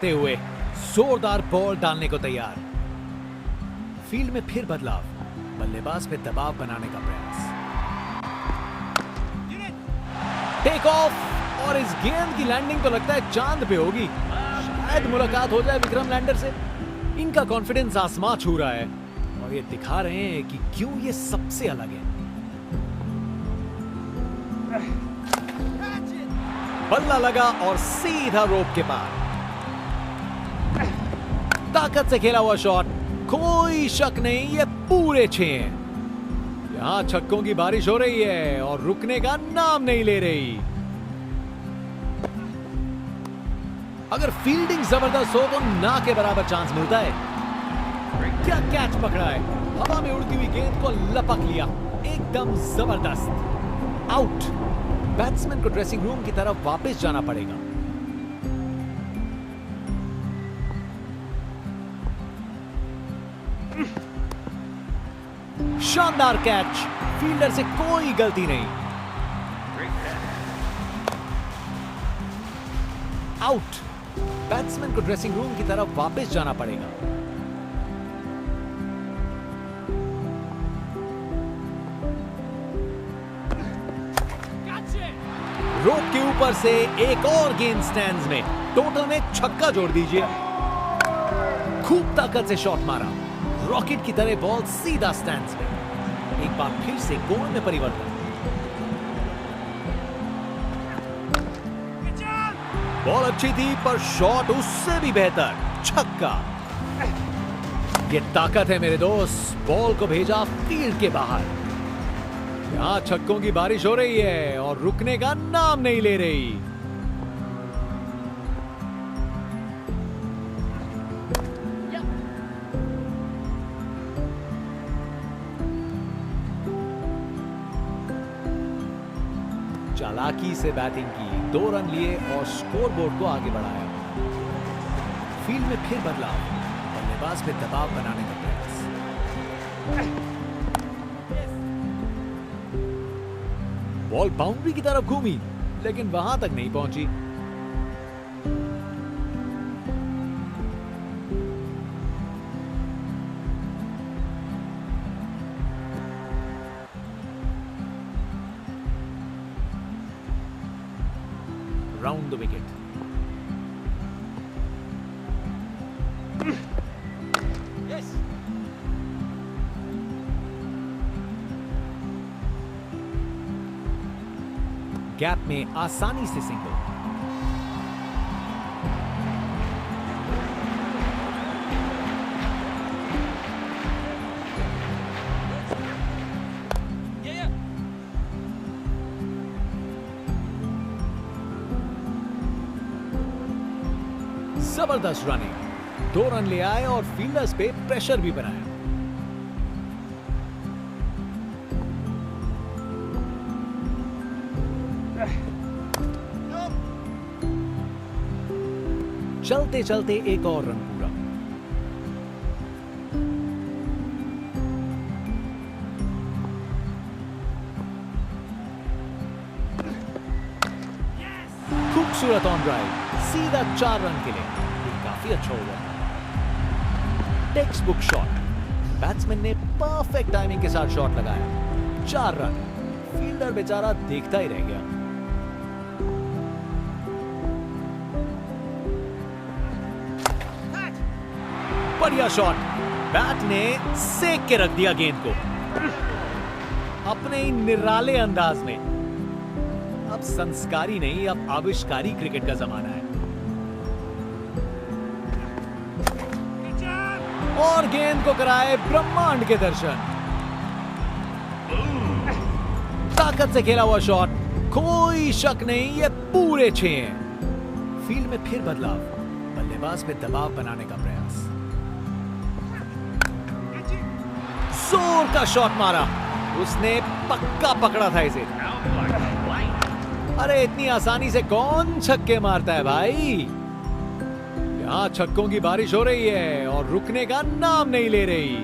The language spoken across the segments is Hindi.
ते हुए जोरदार बॉल डालने को तैयार। फील्ड में फिर बदलाव, बल्लेबाज पे दबाव बनाने का प्रयास। टेक ऑफ और इस गेंद की लैंडिंग तो लगता है चांद पे होगी। शायद मुलाकात हो जाए विक्रम लैंडर से। इनका कॉन्फिडेंस आसमां छू रहा है और ये दिखा रहे हैं कि क्यों ये सबसे अलग है। बल्ला लगा और सीधा रोप के पार। ताकत से खेला हुआ शॉट, कोई शक नहीं ये पूरे 6 हैं। यहां छक्कों की बारिश हो रही है और रुकने का नाम नहीं ले रही। अगर फील्डिंग जबरदस्त हो तो ना के बराबर चांस मिलता है। क्या कैच पकड़ा है, हवा में उड़ती हुई गेंद को लपक लिया, एकदम जबरदस्त। आउट। बैट्समैन को ड्रेसिंग रूम की तरफ वापस जाना पड़ेगा। शानदार कैच, फील्डर से कोई गलती नहीं। आउट। बैट्समैन को ड्रेसिंग रूम की तरफ वापस जाना पड़ेगा। रोप के ऊपर से एक और गेंद स्टैंड्स में, टोटल में छक्का जोड़ दीजिए। खूब ताकत से शॉट मारा, रॉकेट की तरह बॉल सीधा स्टैंड्स में। एक बार फिर से गोल में परिवर्तन। बॉल अच्छी थी पर शॉट उससे भी बेहतर, छक्का। ये ताकत है मेरे दोस्त, बॉल को भेजा फील्ड के बाहर। यहां छक्कों की बारिश हो रही है और रुकने का नाम नहीं ले रही। चालाकी से बैटिंग की, 2 रन लिए और स्कोरबोर्ड को आगे बढ़ाया। फील्ड में फिर बदलाव, बल्लेबाज पे दबाव बनाने का प्रयास। बॉल बाउंड्री की तरफ घूमी लेकिन वहां तक नहीं पहुंची। Round the wicket. Yes. Gap में आसानी से सिंगल। जबरदस्त रनिंग, 2 रन ले आए और फील्डर्स पे प्रेशर भी बनाया। चलते चलते एक और रन पूरा। खूबसूरत ऑन ड्राइव, सीधा 4 रन के लिए। काफी अच्छा हुआ। टेक्स्ट बुक शॉट, बैट्समैन ने परफेक्ट टाइमिंग के साथ शॉट लगाया। 4 रन। फील्डर बेचारा देखता ही रह गया। बढ़िया शॉट, बैट ने सेक के रख दिया गेंद को अपने ही निराले अंदाज में। अब संस्कारी नहीं, अब आविष्कारी क्रिकेट का जमाना है। और गेंद को कराए ब्रह्मांड के दर्शन। ताकत से खेला हुआ शॉट, कोई शक नहीं ये पूरे 6 हैं। फील्ड में फिर बदलाव, बल्लेबाज पे दबाव बनाने का प्रयास। जोर का शॉट मारा, उसने पक्का पकड़ा था इसे। अरे इतनी आसानी से कौन छक्के मारता है भाई। यहां छक्कों की बारिश हो रही है और रुकने का नाम नहीं ले रही।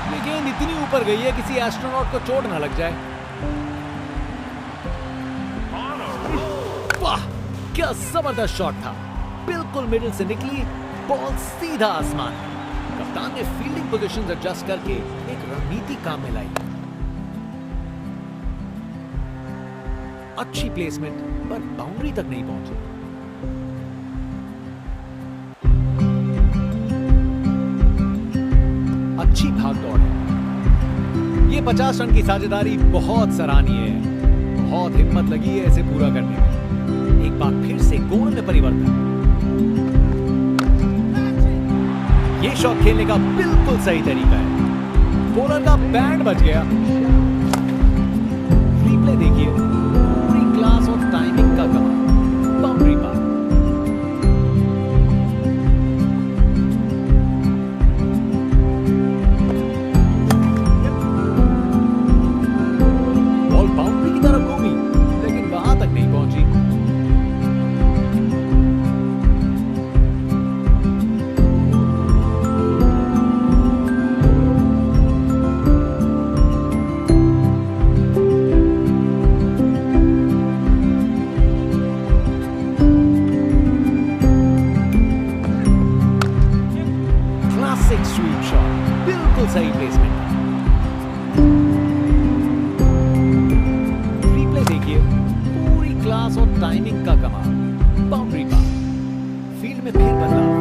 ये गेंद इतनी ऊपर गई है किसी एस्ट्रोनॉट को चोट ना लग जाए। वाह, क्या जबरदस्त शॉट था, बिल्कुल मिडिल से निकली, बॉल सीधा आसमान। कप्तान ने फील्डिंग पोजीशंस एडजस्ट करके एक रणनीति काम में लाई। अच्छी प्लेसमेंट पर बाउंड्री तक नहीं पहुंची। अच्छी भाग दौड़ है। ये 50 रन की साझेदारी बहुत सराहनीय है। बहुत हिम्मत लगी है इसे पूरा करने में। एक बार फिर से गोल में परिवर्तन। ये शॉट खेलने का बिल्कुल सही तरीका है। बॉलर का बैंड बच गया। रिप्ले देखिए, पूरी क्लास और टाइमिंग का कमाल। बाउंड्री पार। बॉल बाउंड्री की तरफ घूमी, लेकिन वहां तक नहीं पहुंची। स्वीप शॉट, बिल्कुल सही प्लेसमेंट। रिप्ले देखिए, पूरी क्लास और टाइमिंग का कमाल। बाउंड्री पार। फील्ड में फिर बदलाव,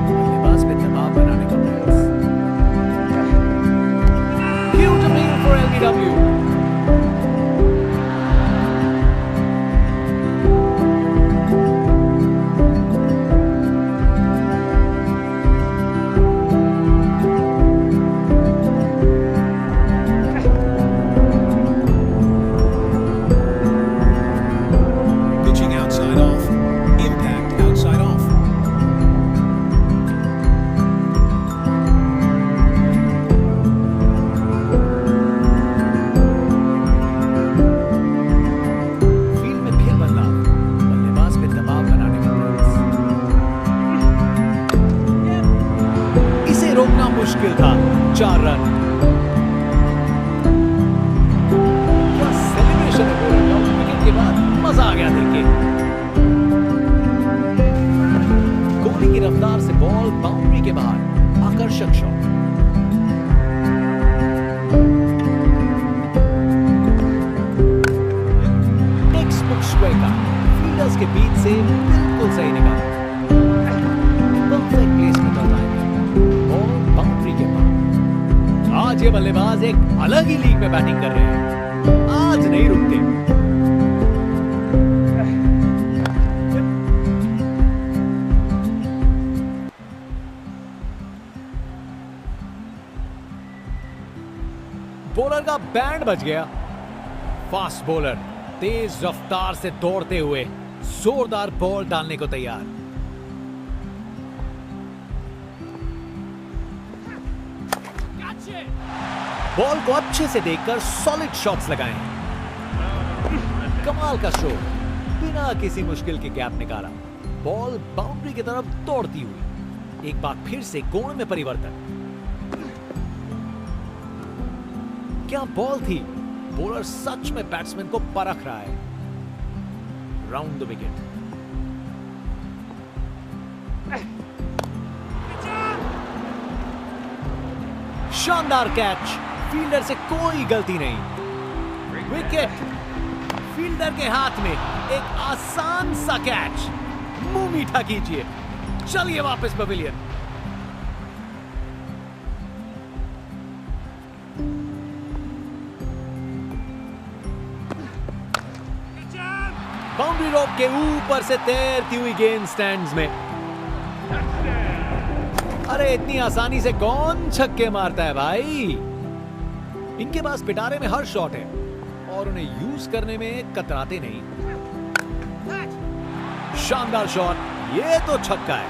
बल्लेबाज पे दबाव बनाने का प्रयास। Huge appeal for LBW. रोकना मुश्किल था। 4 रन। क्या सेलिब्रेशन है बॉलर का। विकेट के बाद मजा आ गया देख के। कोहली की रफ्तार से बॉल बाउंड्री के बाहर। आकर्षक shot. Text book striker, fielders के बीच से बिल्कुल सही निकाला। परफेक्ट प्लेसमेंट और टाइमिंग। बाउंड्री के पार। आज ये बल्लेबाज एक अलग ही लीग में बैटिंग कर रहे हैं। आज नहीं रुकते। बॉलर का बैंड बच गया। फास्ट बॉलर तेज रफ्तार से दौड़ते हुए जोरदार बॉल डालने को तैयार। बॉल को अच्छे से देखकर सॉलिड शॉट्स लगाए। कमाल का शो, बिना किसी मुश्किल के गैप निकाला। बॉल बाउंड्री की तरफ दौड़ती हुई। एक बार फिर से कोण में परिवर्तन। क्या बॉल थी। बॉलर सच में बैट्समैन को परख रहा है। Round the wicket. शानदार कैच। फील्डर से कोई गलती नहीं। विकेट। फील्डर के हाथ में एक आसान सा कैच। मुंह मीठा कीजिए। चलिए वापस पवेलियन। बाउंड्री रोप के ऊपर से तैरती हुई गेंद स्टैंड्स में। अरे इतनी आसानी से कौन छक्के मारता है भाई। इनके पास पिटारे में हर शॉट है और उन्हें यूज करने में कतराते नहीं। शानदार शॉट। ये तो छक्का है।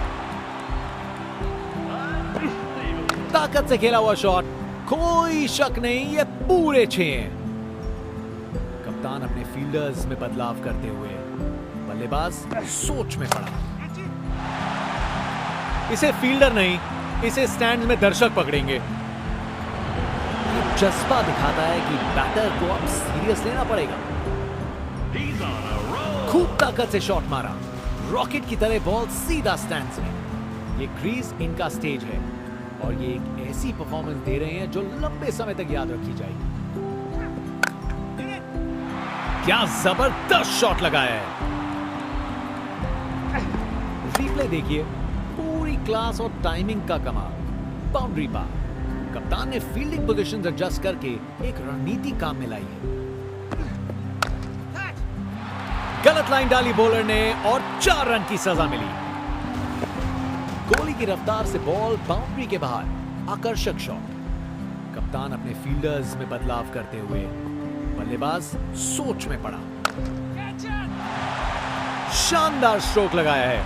ताकत से खेला हुआ शॉट। कोई शक नहीं, ये पूरे 6 हैं। कप्तान अपने फील्डर्स में बदलाव करते हुए बल्लेबाज सोच में पड़ा। इसे फील्डर नहीं, इसे स्टैंड में दर्शक पकड़ेंगे। जज्बा दिखाता है कि बैटर को अब सीरियस लेना पड़ेगा। खूब ताकत से शॉट मारा। रॉकेट की तरह बॉल सीधा स्टैंड्स में। ये क्रीज इनका स्टेज है और ये एक ऐसी परफॉर्मेंस दे रहे हैं जो लंबे समय तक याद रखी जाएगी। क्या जबरदस्त शॉट लगाया है। रिप्ले देखिए, पूरी क्लास और टाइमिंग का कमाल। बाउंड्री पार। कप्तान ने फील्डिंग पोजीशंस एडजस्ट करके एक रणनीति काम में लाई है। गलत लाइन डाली बॉलर ने और 4 रन की सजा मिली। कोहली की रफ्तार से बॉल बाउंड्री के बाहर। आकर्षक शॉट। कप्तान अपने फील्डर्स में बदलाव करते हुए बल्लेबाज सोच में पड़ा। शानदार स्ट्रोक लगाया है।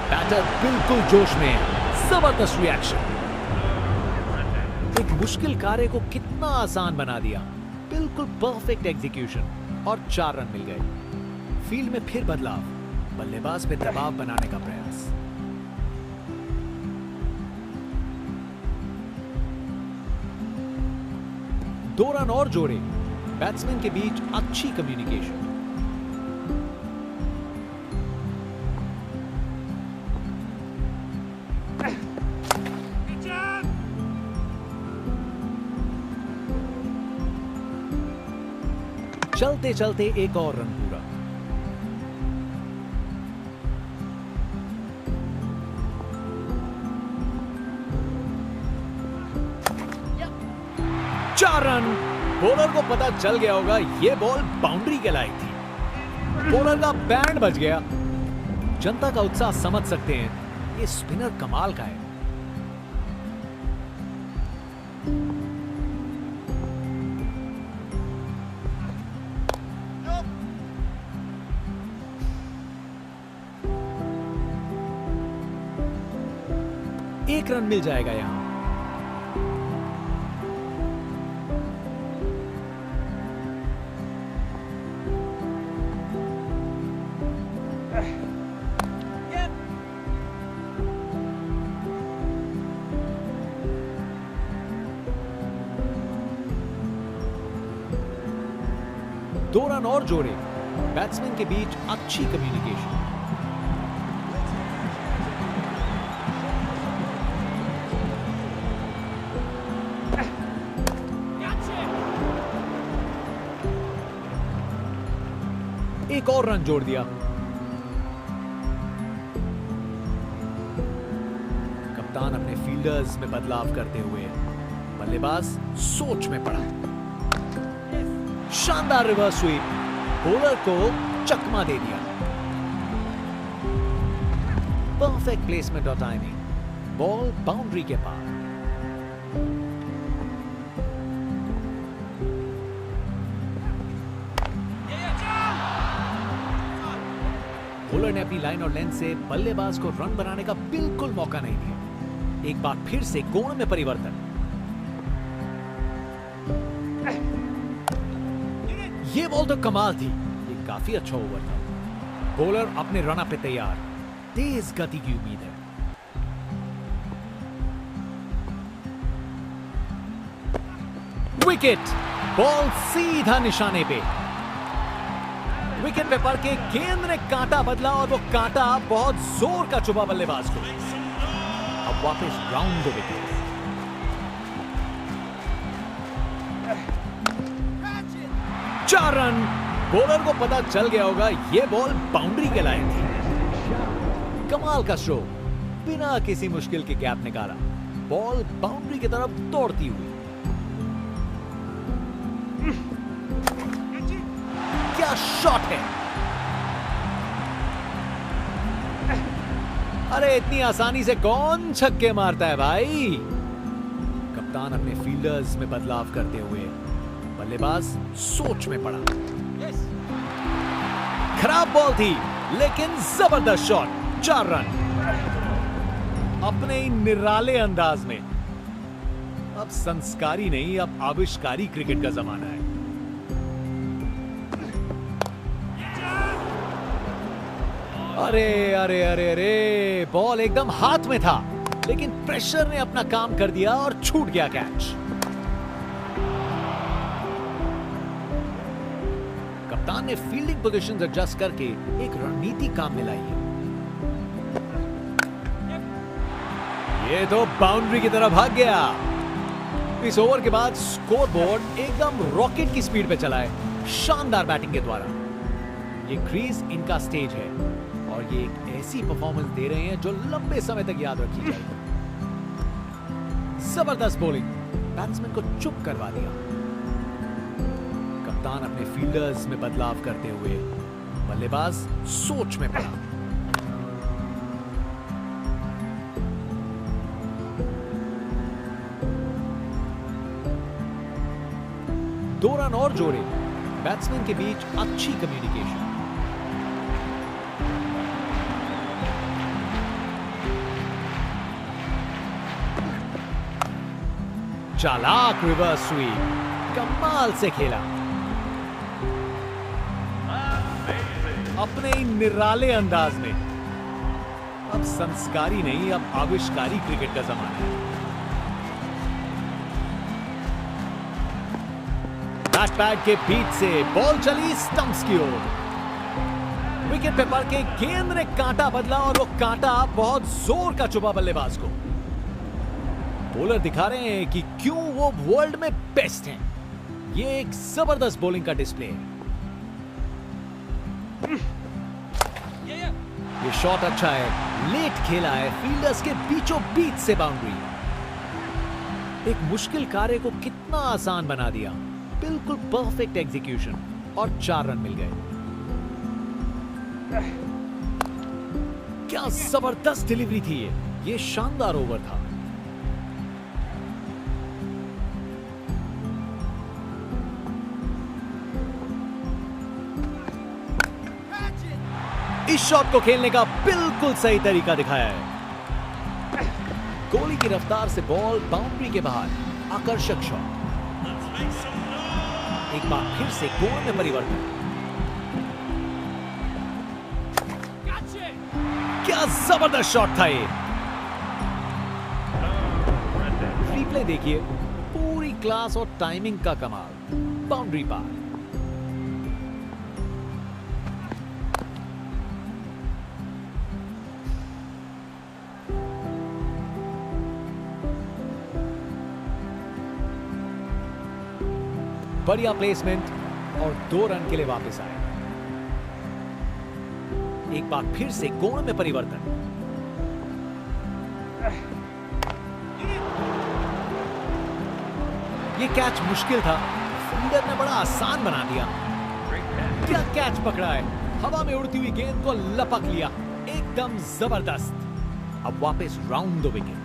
बैटर बिल्कुल जोश में है। जबरदस्त रिएक्शन। एक मुश्किल कार्य को कितना आसान बना दिया। बिल्कुल परफेक्ट एग्जीक्यूशन और 4 रन मिल गए। फील्ड में फिर बदलाव। बल्लेबाज पे दबाव बनाने का प्रयास। दो रन और जोड़े। बैट्समैन के बीच अच्छी कम्युनिकेशन। चलते चलते एक और रन पूरा। चार रन। बॉलर को पता चल गया होगा ये बॉल बाउंड्री के लायक थी। बॉलर का बैंड बज गया। जनता का उत्साह समझ सकते हैं। ये स्पिनर कमाल का है। एक रन मिल जाएगा यहां। दो रन और जोड़े। बैट्समैन के बीच अच्छी कम्युनिकेशन। एक और रन जोड़ दिया। कप्तान अपने फील्डर्स में बदलाव करते हुए बल्लेबाज सोच में पड़ा। शानदार रिवर्स स्वीप। बॉलर को चकमा दे दिया। परफेक्ट प्लेसमेंट और टाइमिंग। बॉल बाउंड्री के पार। बॉलर ने अपनी लाइन और लेंथ से बल्लेबाज को रन बनाने का बिल्कुल मौका नहीं दिया। एक बार फिर से कोण में परिवर्तन। ये बॉल तो कमाल थी। ये काफी अच्छा ओवर था। बॉलर अपने रन पे तैयार। तेज गति की उम्मीद है। विकेट। बॉल सीधा निशाने पे। विकेट पे पड़ के गेंद ने कांटा बदला और वो कांटा बहुत जोर का चुभा बल्लेबाज को। अब वापस round the wicket. 4 run. Bowler को पता चल गया होगा ये बॉल बाउंड्री के लायक थी। कमाल का स्ट्रोक। बिना किसी मुश्किल के गैप निकाला। बॉल बाउंड्री की तरफ दौड़ती हुई। क्या शॉट है। अरे इतनी आसानी से कौन छक्के मारता है भाई। कप्तान अपने फील्डर्स में बदलाव करते हुए बल्लेबाज सोच में पड़ा। खराब बॉल थी लेकिन जबरदस्त शॉट। 4 रन। अपने ही निराले अंदाज में। अब संस्कारी नहीं, अब आविष्कारी क्रिकेट का जमाना है। अरे अरे अरे अरे, बॉल एकदम हाथ में था लेकिन प्रेशर ने अपना काम कर दिया और छूट गया कैच। कप्तान ने फील्डिंग पोजीशंस एडजस्ट करके एक रणनीति काम में लाई है। ये तो बाउंड्री की तरफ भाग गया। इस ओवर के बाद स्कोरबोर्ड एकदम रॉकेट की स्पीड पे चला है, शानदार बैटिंग के द्वारा। ये क्रीज इनका स्टेज है और ये एक ऐसी परफॉर्मेंस दे रहे हैं जो लंबे समय तक याद रखी जाएगी। जबरदस्त बॉलिंग, बैट्समैन को चुप करवा दिया। कप्तान अपने फील्डर्स में बदलाव करते हुए बल्लेबाज सोच में पड़ा। दो रन और जोड़े, बैट्समैन के बीच अच्छी कम्युनिकेशन। चालाक रिवर्स स्वीप, कमाल से खेला। अपने ही निराले अंदाज में। अब संस्कारी नहीं, अब आविष्कारी क्रिकेट का जमाना है। बैट पैड के बीच से बॉल चली स्टंप्स की ओर। विकेट पे पड़ के गेंद ने कांटा बदला और वो कांटा बहुत जोर का चुभा बल्लेबाज को। बॉलर दिखा रहे हैं कि क्यों वो वर्ल्ड में बेस्ट हैं। ये एक जबरदस्त बॉलिंग का डिस्प्ले है। ये शॉट अच्छा है, लेट खेला है, फील्डर्स के बीचों बीच से बाउंड्री। एक मुश्किल कार्य को कितना आसान बना दिया। बिल्कुल परफेक्ट एग्जीक्यूशन और 4 रन मिल गए। क्या जबरदस्त डिलीवरी थी ये शानदार ओवर था। इस शॉट को खेलने का बिल्कुल सही तरीका दिखाया है। गोली की रफ्तार से बॉल बाउंड्री के बाहर, आकर्षक शॉट। एक बार फिर से गोल में परिवर्तन। क्या जबरदस्त शॉट था ये। रिप्ले देखिए, पूरी क्लास और टाइमिंग का कमाल। बाउंड्री पार। बढ़िया प्लेसमेंट और 2 रन के लिए वापस आए। एक बार फिर से कोण में परिवर्तन। ये कैच मुश्किल था, फील्डर ने बड़ा आसान बना दिया। क्या कैच पकड़ा है, हवा में उड़ती हुई गेंद को लपक लिया, एकदम जबरदस्त। अब वापस राउंड द विकेट।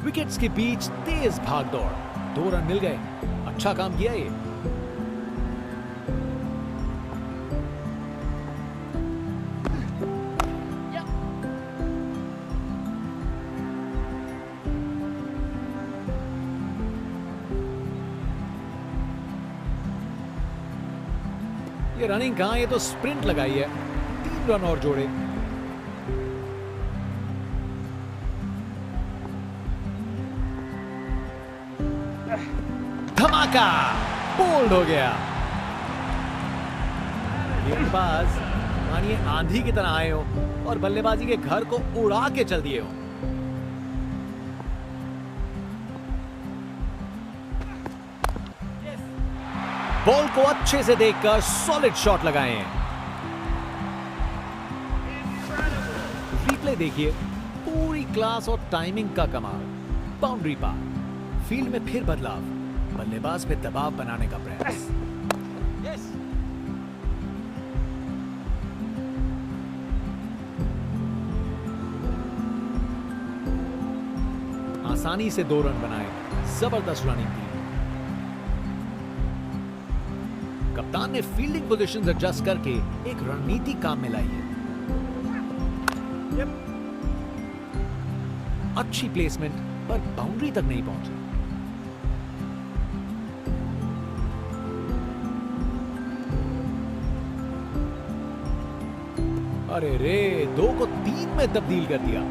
विकेट्स के बीच तेज भाग दौड़, 2 रन मिल गए। अच्छा काम किया ये। ये रनिंग कहां, ये तो स्प्रिंट लगाई है। 3 रन और जोड़े। धमाका, बोल्ड हो गया। गेंदबाज मानिए आंधी की तरह आए हो और बल्लेबाजी के घर को उड़ा के चल दिए हो। बॉल को अच्छे से देखकर सॉलिड शॉट लगाए हैं। रिप्ले देखिए, पूरी क्लास और टाइमिंग का कमाल। बाउंड्री पार, फील्ड में फिर बदलाव, बल्लेबाज पे दबाव बनाने का प्रयास। आसानी से 2 रन बनाए, जबरदस्त रनिंग की। कप्तान ने फील्डिंग पोजीशंस एडजस्ट करके एक रणनीति काम में लाई है। अच्छी प्लेसमेंट पर बाउंड्री तक नहीं पहुंची। अरे रे, 2 को 3 में तब्दील कर दिया।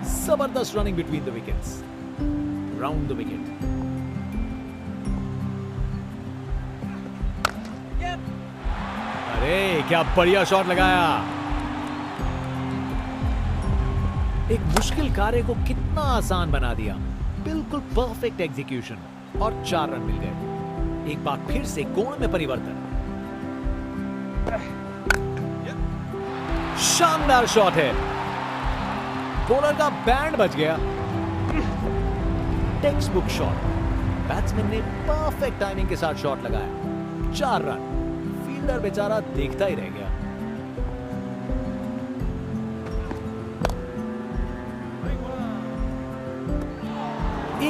जबरदस्त running between the wickets, round the wicket. अरे क्या बढ़िया शॉट लगाया। एक मुश्किल कार्य को कितना आसान बना दिया। बिल्कुल परफेक्ट एग्जीक्यूशन और 4 रन मिल गए। एक बार फिर से कोण में परिवर्तन। शानदार शॉट है। बॉलर का बैंड बच गया। Text book shot. बैट्समैन ने परफेक्ट टाइमिंग के साथ शॉट लगाया। 4 रन। फील्डर बेचारा देखता ही रह गया।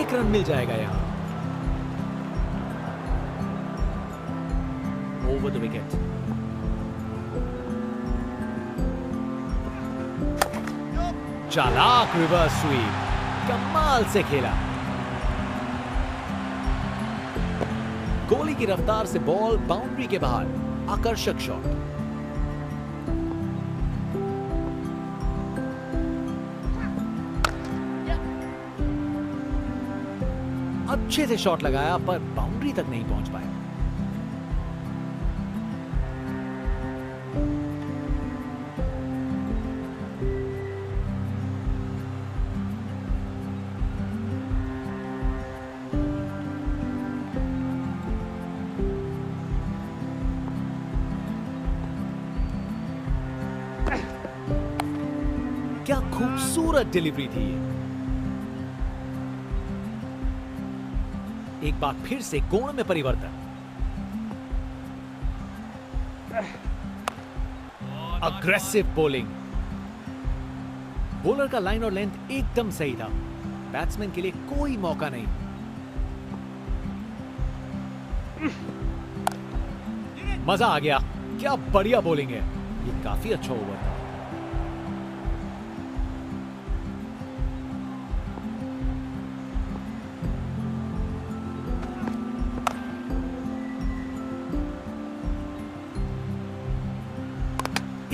एक रन मिल जाएगा यहां। Over the wicket. चालाक रिवर्स स्वीप, कमाल से खेला। कोहली की रफ्तार से बॉल बाउंड्री के बाहर, आकर्षक शॉट। अच्छे से शॉट लगाया पर बाउंड्री तक नहीं पहुंच पाया। क्या खूबसूरत डिलीवरी थी ये। एक बार फिर से कोण में परिवर्तन। Aggressive bowling. बॉलर का लाइन और लेंथ एकदम सही था। बैट्समैन के लिए कोई मौका नहीं। मजा आ गया। क्या बढ़िया बॉलिंग है। ये काफी अच्छा ओवर था।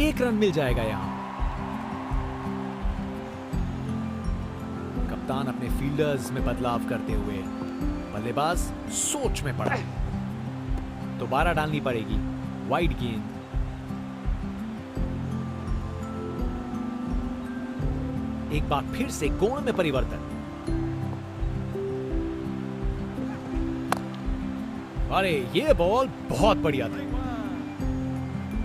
एक रन मिल जाएगा यहां। कप्तान अपने फील्डर्स में बदलाव करते हुए बल्लेबाज सोच में पड़ा। दोबारा डालनी पड़ेगी वाइड गेंद। एक बार फिर से कोण में परिवर्तन। अरे ये बॉल बहुत बढ़िया थी।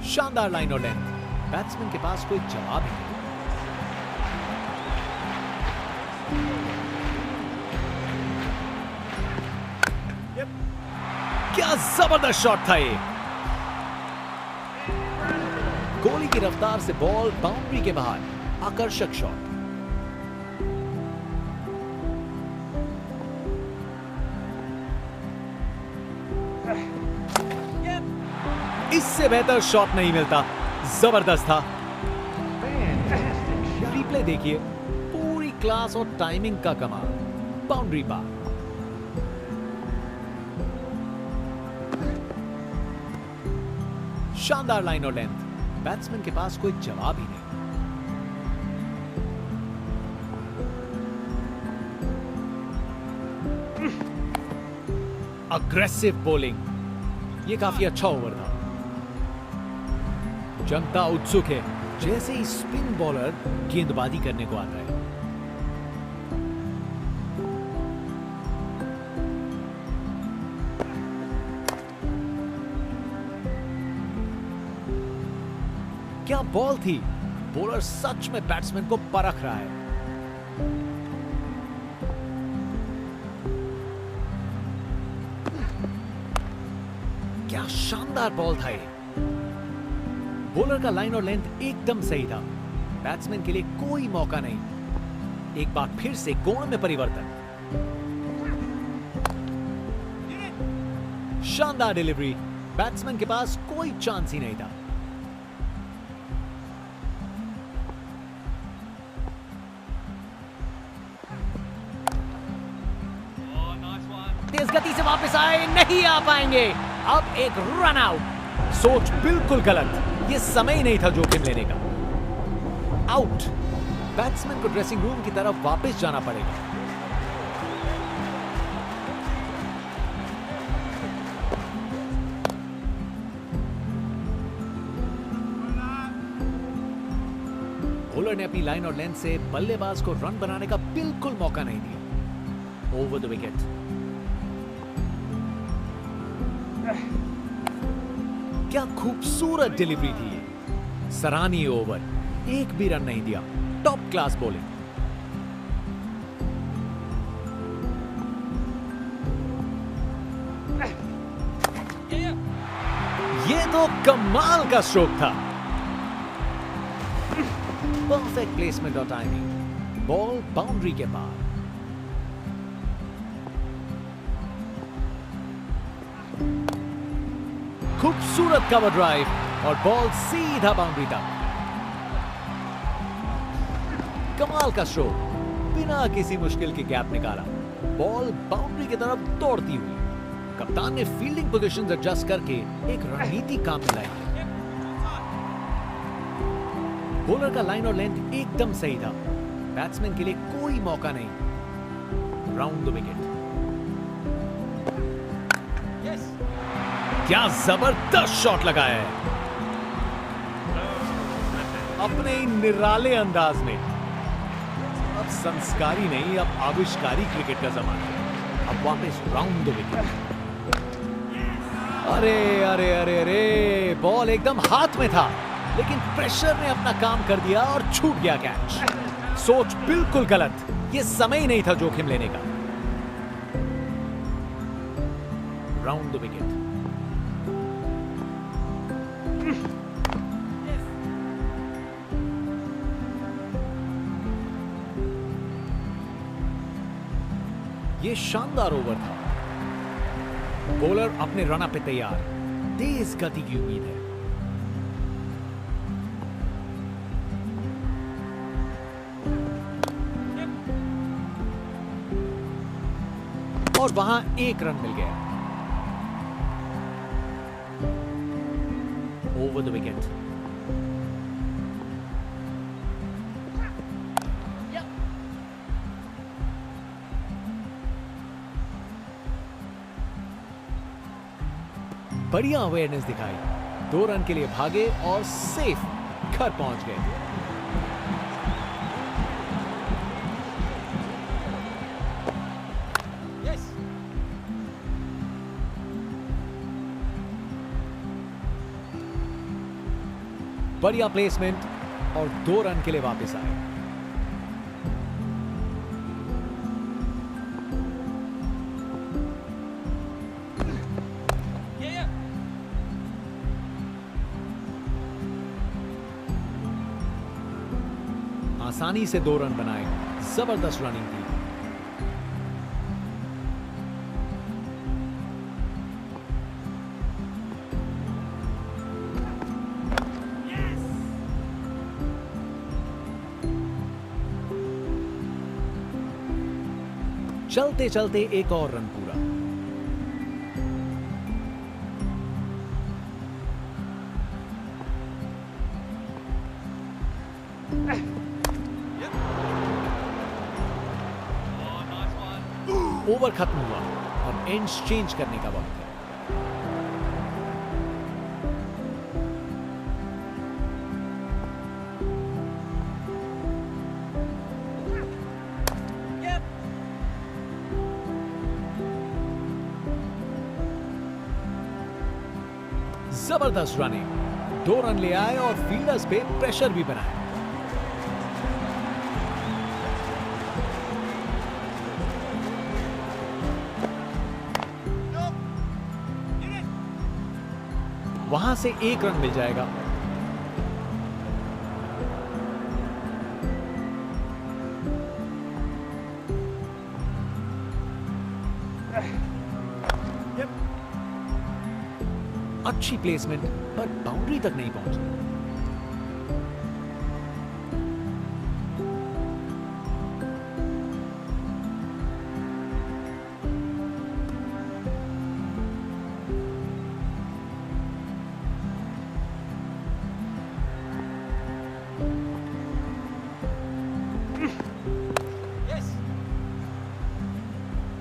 शानदार लाइन और लेंथ। बैट्समैन के पास कोई जवाब ही नहीं। क्या जबरदस्त शॉट था ये। कोहली की रफ्तार से बॉल बाउंड्री के बाहर, आकर्षक शॉट। इससे बेहतर शॉट नहीं मिलता। जबरदस्त था। रिप्ले देखिए। पूरी क्लास और टाइमिंग का कमाल। बाउंड्री पार। शानदार लाइन और लेंथ। बैट्समैन के पास कोई जवाब ही नहीं। Aggressive bowling. ये काफी अच्छा ओवर था। जनता उत्सुक है। जैसे ही स्पिन बॉलर गेंदबाजी करने को आता है। क्या बॉल थी। बॉलर सच में बैट्समैन को परख रहा है। क्या शानदार बॉल था ये। बॉलर का लाइन और लेंथ एकदम सही था। बैट्समैन के लिए कोई मौका नहीं। एक बार फिर से कोण में परिवर्तन। शानदार डिलीवरी। बैट्समैन के पास कोई चांस ही नहीं था। तेज गति से वापस आए, नहीं आ पाएंगे। अब एक रन आउट। सोच बिल्कुल गलत। ये समय ही नहीं था जोखिम लेने का। आउट। बैट्समैन को ड्रेसिंग रूम की तरफ वापस जाना पड़ेगा। बॉलर ने अपनी लाइन और लेंथ से बल्लेबाज को रन बनाने का बिल्कुल मौका नहीं दिया। Over the wicket. क्या खूबसूरत डिलीवरी थी ये। सराहनीय ओवर, एक भी रन नहीं दिया। Top class bowling. ये तो कमाल का स्ट्रोक था। परफेक्ट प्लेसमेंट और टाइमिंग। बॉल बाउंड्री के पार। खूबसूरत कवर ड्राइव और बॉल सीधा बाउंड्री तक। कमाल का स्ट्रोक, बिना किसी मुश्किल के गैप निकाला। बॉल बाउंड्री की तरफ दौड़ती हुई। कप्तान ने फील्डिंग पोजीशंस एडजस्ट करके एक रणनीति काम में लाई। बॉलर का लाइन और लेंथ एकदम सही था। बैट्समैन के लिए कोई मौका नहीं। Round the wicket. क्या जबरदस्त शॉट लगाया है अपने निराले अंदाज में। अब संस्कारी नहीं, अब आविष्कारी क्रिकेट का जमाना है। अब वापस राउंड द विकेट। अरे अरे अरे अरे, बॉल एकदम हाथ में था, लेकिन प्रेशर ने अपना काम कर दिया और छूट गया कैच। सोच बिल्कुल गलत। यह समय ही नहीं था जोखिम लेने का। Round the wicket. ये शानदार ओवर था। बॉलर अपने रन अप पे तैयार। तेज गति की उम्मीद है। और वहां एक रन मिल गया। Over the wicket. बढ़िया अवेयरनेस दिखाई। 2 रन के लिए भागे और सेफ घर पहुंच गए। बढ़िया प्लेसमेंट और 2 रन के लिए वापस आए। आसानी से 2 रन बनाए। जबरदस्त रनिंग थी। चलते चलते एक और रन पूरा। ओवर खत्म हुआ और एंड्स चेंज करने का वक्त है। जबरदस्त रनिंग। 2 रन ले आए और फील्डर्स पे प्रेशर भी बनाया। वहां से 1 रन मिल जाएगा। अच्छी प्लेसमेंट पर बाउंड्री तक नहीं पहुंची।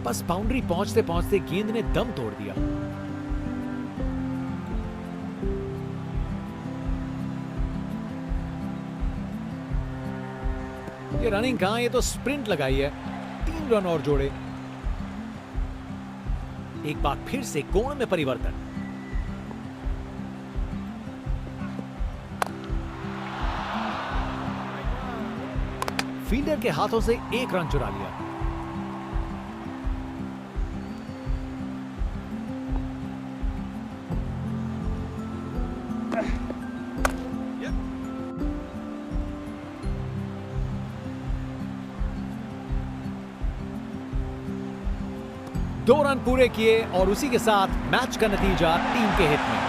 बस बाउंड्री पहुंचते पहुंचते गेंद ने दम तोड़ दिया। ये रनिंग कहां, ये तो स्प्रिंट लगाई है। 3 रन और जोड़े। एक बार फिर से कोण में परिवर्तन। फील्डर के हाथों से 1 रन चुरा लिया। दो रन पूरे किए और उसी के साथ मैच का नतीजा टीम के हित में।